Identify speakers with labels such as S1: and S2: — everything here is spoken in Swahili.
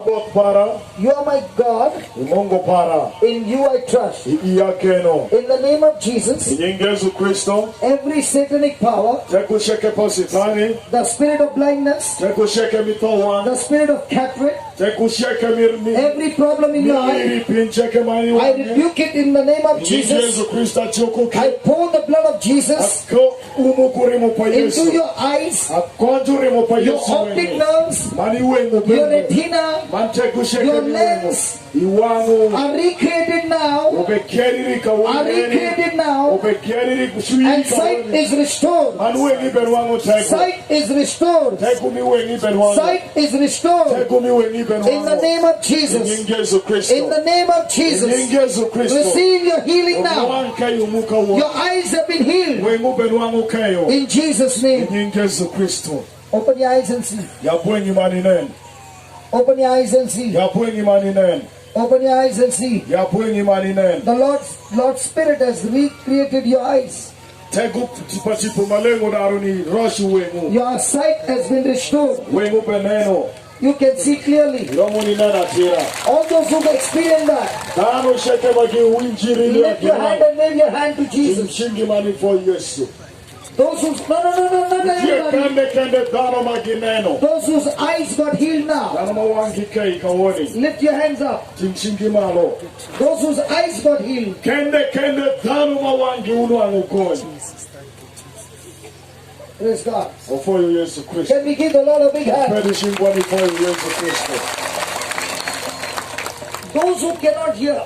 S1: Para,
S2: You are my God.
S1: Mungu para,
S2: In you I trust.
S1: iyakeno.
S2: In the name of Jesus,
S1: Yesu Kristo,
S2: every satanic power,
S1: tekusheke positani,
S2: the spirit of blindness,
S1: tekusheke mitowan,
S2: the spirit of cataract,
S1: tekusheke mirmi,
S2: every problem in your eye,
S1: miri pincheke mani
S2: I
S1: wanye.
S2: rebuke it in the name of Jesus.
S1: Yesu Kristo chukuki.
S2: I pour the blood of Jesus
S1: Ako umukuri mo pa
S2: into
S1: Yesu.
S2: your eyes,
S1: Akonjuri mo pa
S2: your
S1: Yesu.
S2: optic nerves,
S1: Mani wengu
S2: your
S1: bende.
S2: retina,
S1: Man tekusheke
S2: your
S1: miwengu.
S2: lens
S1: Iwangu.
S2: are recreated now,
S1: Ubekeriri
S2: are
S1: kawaneni.
S2: recreated now,
S1: Ubekeriri
S2: and
S1: kushiri
S2: sight
S1: kawaneni.
S2: is restored.
S1: Manu wengi benwangu teko.
S2: Sight is restored.
S1: Teko mi wengi benwangu.
S2: Sight is restored.
S1: Teko mi wengi benwangu.
S2: In the name of Jesus.
S1: Yesu Kristo.
S2: In the name of Jesus.
S1: Yesu Kristo.
S2: Receive your healing now.
S1: Umwanka yumuka wo.
S2: Your eyes have been healed.
S1: Wengu benwangu kayo.
S2: In Jesus' name.
S1: Yesu Kristo.
S2: Open your eyes and see.
S1: Yapwenyi maninen.
S2: Open your eyes and see.
S1: Yapwenyi maninen.
S2: Open your eyes and see.
S1: Yapwenyi maninen.
S2: The Lord's Spirit has recreated your eyes.
S1: Tegu tipatipu malengo daruni roshu wengu.
S2: Your sight has been restored.
S1: Wengu beneno.
S2: You can see clearly.
S1: Romo ni nana tira.
S2: All those who experienced that,
S1: Dano sheke bagi winjiri
S2: lift your hand and wave your hand to Jesus.
S1: Mshingi mani for Yesu.
S2: Those who no, everybody.
S1: Kende dano magineno.
S2: Those whose eyes got healed now,
S1: Dano mawangi kei kawoni.
S2: lift your hands up.
S1: Timshingi malo.
S2: Those whose eyes got healed,
S1: Kende dano mawangi unu angukoni.
S2: praise God.
S1: Ofoyo Yesu Kristo.
S2: Can we give the Lord a big hand?
S1: Pedi shingwani for Yesu Kristo.
S2: Those who cannot hear,